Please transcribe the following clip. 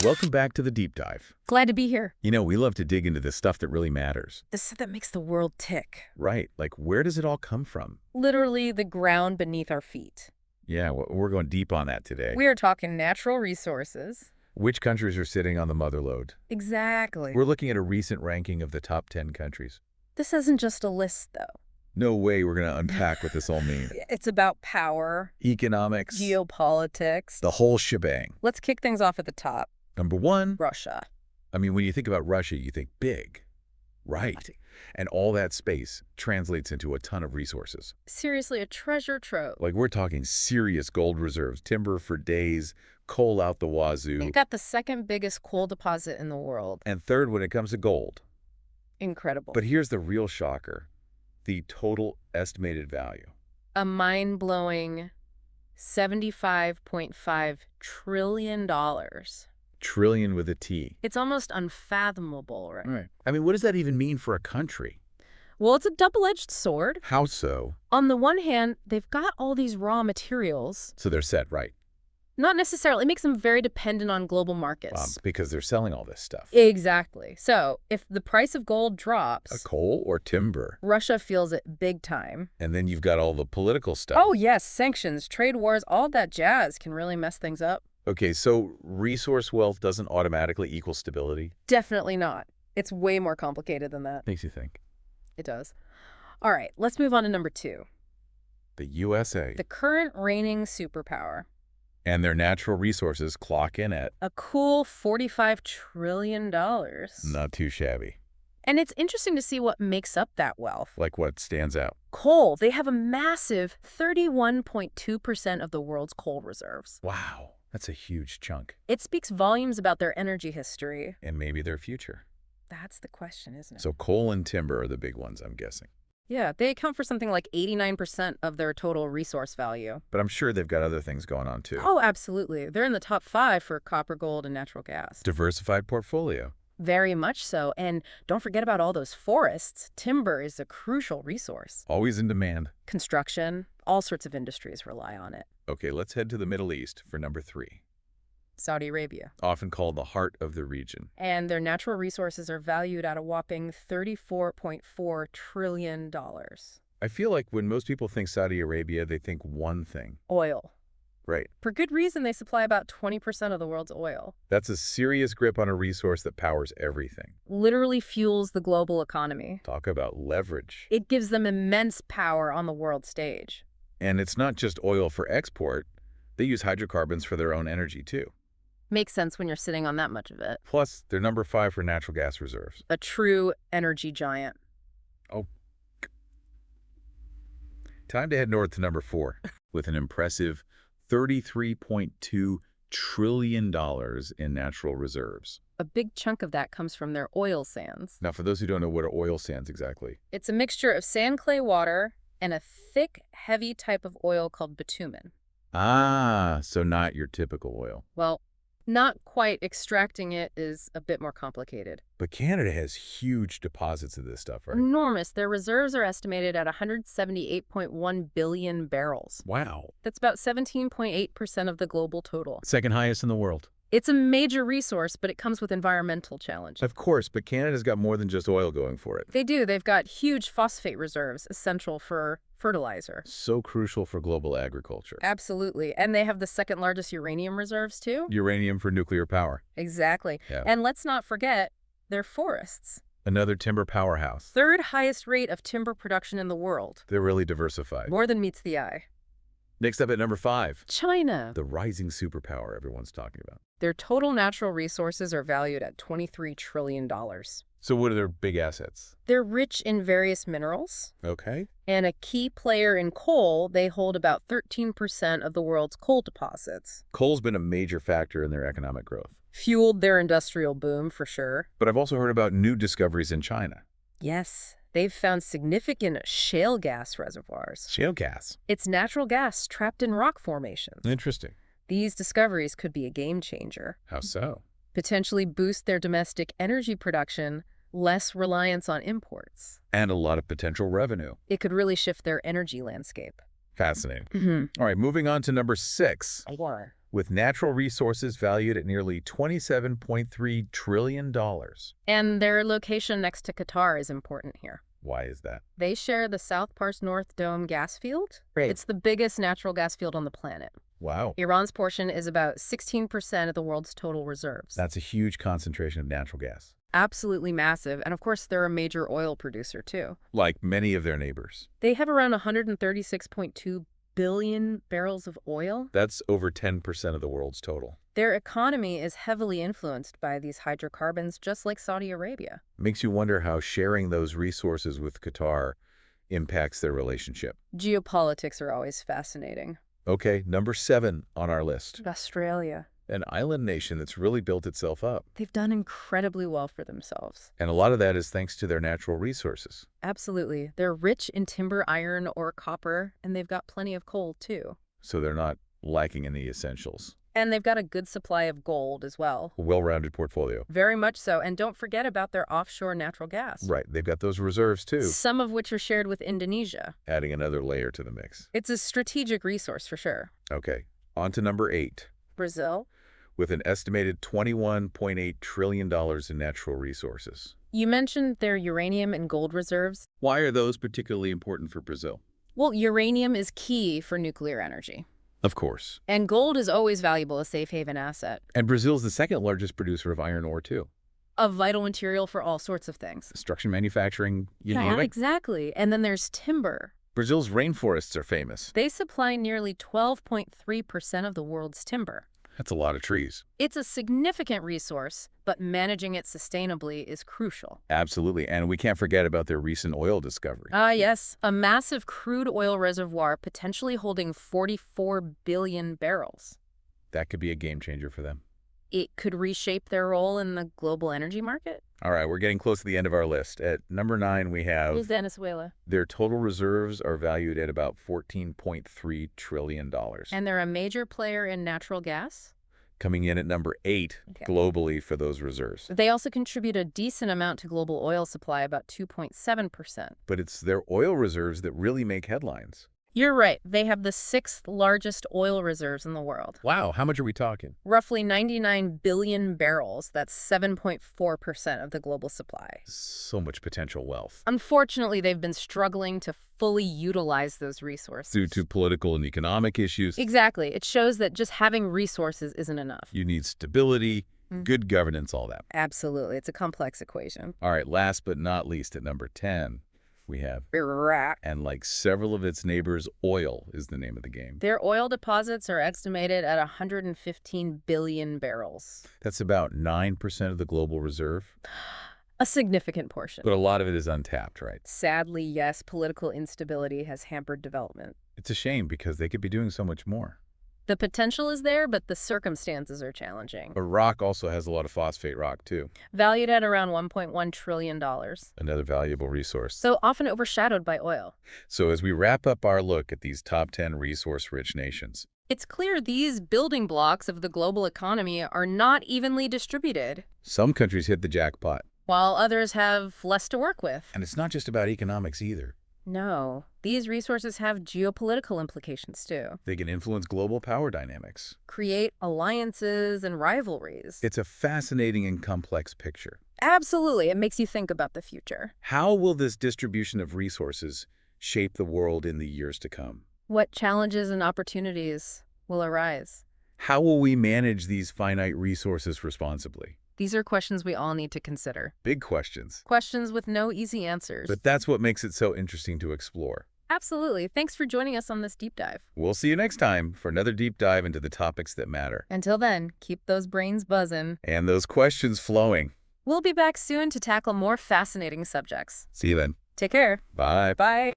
Welcome back to the Deep Dive. Glad to be here. You know, we love to dig into the stuff that really matters. The stuff that makes the world tick. Right, like where does it all come from? Literally the ground beneath our feet. Yeah, we're going deep on that today. We are talking natural resources. Which countries are sitting on the mother lode? Exactly. We're looking at a recent ranking of the top 10 countries. This isn't just a list, though. No way we're going to unpack what this all means. It's about power, Economics, geopolitics. the whole shebang. Let's kick things off at the top. Number one, Russia. I mean, when you think about Russia, you think big. Right. And all that space translates into a ton of resources. Seriously, a treasure trove. Like we're talking serious gold reserves, timber for days, coal out the wazoo. They've got the second biggest coal deposit in the world. And third when it comes to gold. Incredible. But here's the real shocker, the total estimated value. A mind-blowing $75.5 trillion. Trillion with a T. It's almost unfathomable, right? Right. I mean, what does that even mean for a country? Well, it's a double-edged sword. How so? On the one hand, they've got all these raw materials. So they're set, right? Not necessarily. It makes them very dependent on global markets. Because they're selling all this stuff. Exactly. So if the price of gold drops... Coal or timber? Russia feels it big time. And then you've got all the political stuff. Oh, yes. Sanctions, trade wars, all that jazz can really mess things up. Okay, so resource wealth doesn't automatically equal stability? Definitely not. It's way more complicated than that. Makes you think. It does. All right, let's move on to number 2. The USA. The current reigning superpower. And their natural resources clock in at... A cool $45 trillion. Not too shabby. And it's interesting to see what makes up that wealth. Like what stands out? Coal. They have a massive 31.2% of the world's coal reserves. Wow, that's a huge chunk. It speaks volumes about their energy history. And maybe their future. That's the question, isn't it? So coal and timber are the big ones, I'm guessing. Yeah, they account for something like 89% of their total resource value. But I'm sure they've got other things going on, too. Oh, absolutely. They're in the top 5 for copper, gold, and natural gas. Diversified portfolio. Very much so. And don't forget about all those forests. Timber is a crucial resource. Always in demand. Construction, all sorts of industries rely on it. Okay, let's head to the Middle East for number 3. Saudi Arabia. Often called the heart of the region. And their natural resources are valued at a whopping $34.4 trillion. I feel like when most people think Saudi Arabia, they think one thing. Oil. Right. For good reason, they supply about 20% of the world's oil. That's a serious grip on a resource that powers everything. Literally fuels the global economy. Talk about leverage. It gives them immense power on the world stage. And it's not just oil for export. They use hydrocarbons for their own energy, too. Makes sense when you're sitting on that much of it. Plus, they're number 5 for natural gas reserves. A true energy giant. Oh. Time to head north to number 4 with an impressive $33.2 trillion in natural reserves. A big chunk of that comes from their oil sands. Now, for those who don't know, what are oil sands exactly? It's a mixture of sand, clay, water, and a thick, heavy type of oil called bitumen. Ah, so not your typical oil. Well, not quite. Extracting it is a bit more complicated. But Canada has huge deposits of this stuff, right? Enormous. Their reserves are estimated at 178.1 billion barrels. Wow. That's about 17.8% of the global total. Second highest in the world. It's a major resource, but it comes with environmental challenges. Of course, but Canada's got more than just oil going for it. They do. They've got huge phosphate reserves, essential for fertilizer. So crucial for global agriculture. Absolutely. And they have the second largest uranium reserves, too. Uranium for nuclear power. Exactly. Yeah. And let's not forget their forests. Another timber powerhouse. Third highest rate of timber production in the world. They're really diversified. More than meets the eye. Next up at number 5. China. The rising superpower everyone's talking about. Their total natural resources are valued at $23 trillion. So what are their big assets? They're rich in various minerals. Okay. And a key player in coal, they hold about 13% of the world's coal deposits. Coal's been a major factor in their economic growth. Fueled their industrial boom, for sure. But I've also heard about new discoveries in China. Yes. They've found significant shale gas reservoirs. Shale gas. It's natural gas trapped in rock formations. Interesting. These discoveries could be a game changer. How so? Potentially boost their domestic energy production, less reliance on imports. And a lot of potential revenue. It could really shift their energy landscape. Fascinating. All right, moving on to number 6. with natural resources valued at nearly $27.3 trillion. And their location next to Qatar is important here. Why is that? They share the South Pars North Dome gas field. Great. It's the biggest natural gas field on the planet. Wow. Iran's portion is about 16% of the world's total reserves. That's a huge concentration of natural gas. Absolutely massive. And of course, they're a major oil producer, too. Like many of their neighbors. They have around 136.2 billion barrels of oil. That's over 10% of the world's total. Their economy is heavily influenced by these hydrocarbons, just like Saudi Arabia. Makes you wonder how sharing those resources with Qatar impacts their relationship. Geopolitics are always fascinating. Okay, number 7 on our list. Australia. An island nation that's really built itself up. They've done incredibly well for themselves. And a lot of that is thanks to their natural resources. Absolutely. They're rich in timber, iron, or copper, and they've got plenty of coal, too. So they're not lacking in the essentials. And they've got a good supply of gold as well. A well-rounded portfolio. Very much so. And don't forget about their offshore natural gas. Right, they've got those reserves too. Some of which are shared with Indonesia. Adding another layer to the mix. It's a strategic resource for sure. Okay, on to number 8. Brazil. With an estimated $21.8 trillion in natural resources. You mentioned their uranium and gold reserves. Why are those particularly important for Brazil? Well, uranium is key for nuclear energy. Of course. And gold is always valuable, a safe haven asset. And Brazil's the second largest producer of iron ore too. A vital material for all sorts of things. Construction, manufacturing, you Yeah, name it. exactly. And then there's timber. Brazil's rainforests are famous. They supply nearly 12.3% of the world's timber. That's a lot of trees. It's a significant resource, but managing it sustainably is crucial. Absolutely. And we can't forget about their recent oil discovery. Yes. A massive crude oil reservoir potentially holding 44 billion barrels. That could be a game changer for them. It could reshape their role in the global energy market. All right, we're getting close to the end of our list. At number 9, we have Who's Venezuela? their total reserves are valued at about $14.3 trillion. And they're a major player in natural gas. Coming in at number 8 globally for those reserves. They also contribute a decent amount to global oil supply, about 2.7%. But it's their oil reserves that really make headlines. You're right. They have the 6th largest oil reserves in the world. Wow, how much are we talking? Roughly 99 billion barrels. That's 7.4% of the global supply. So much potential wealth. Unfortunately, they've been struggling to fully utilize those resources. Due to political and economic issues. Exactly. It shows that just having resources isn't enough. You need stability, good governance, all that. Absolutely. It's a complex equation. All right, last but not least, at number 10, we have Iraq. And like several of its neighbors, oil is the name of the game. Their oil deposits are estimated at 115 billion barrels. That's about 9% of the global reserve. A significant portion. But a lot of it is untapped, right? Sadly, yes, political instability has hampered development. It's a shame because they could be doing so much more. The potential is there, but the circumstances are challenging. Iraq also has a lot of phosphate rock, too. Valued at around $1.1 trillion. Another valuable resource. So often overshadowed by oil. So as we wrap up our look at these top 10 resource-rich nations, it's clear these building blocks of the global economy are not evenly distributed. some countries hit the jackpot. While others have less to work with. And it's not just about economics either. No, these resources have geopolitical implications too. They can influence global power dynamics. Create alliances and rivalries. It's a fascinating and complex picture. Absolutely, it makes you think about the future. How will this distribution of resources shape the world in the years to come? What challenges and opportunities will arise? How will we manage these finite resources responsibly? These are questions we all need to consider. Big questions. Questions with no easy answers. But that's what makes it so interesting to explore. Absolutely. Thanks for joining us on this deep dive. We'll see you next time for another deep dive into the topics that matter. Until then, keep those brains buzzing. And those questions flowing. We'll be back soon to tackle more fascinating subjects. See you then. Take care. Bye. Bye.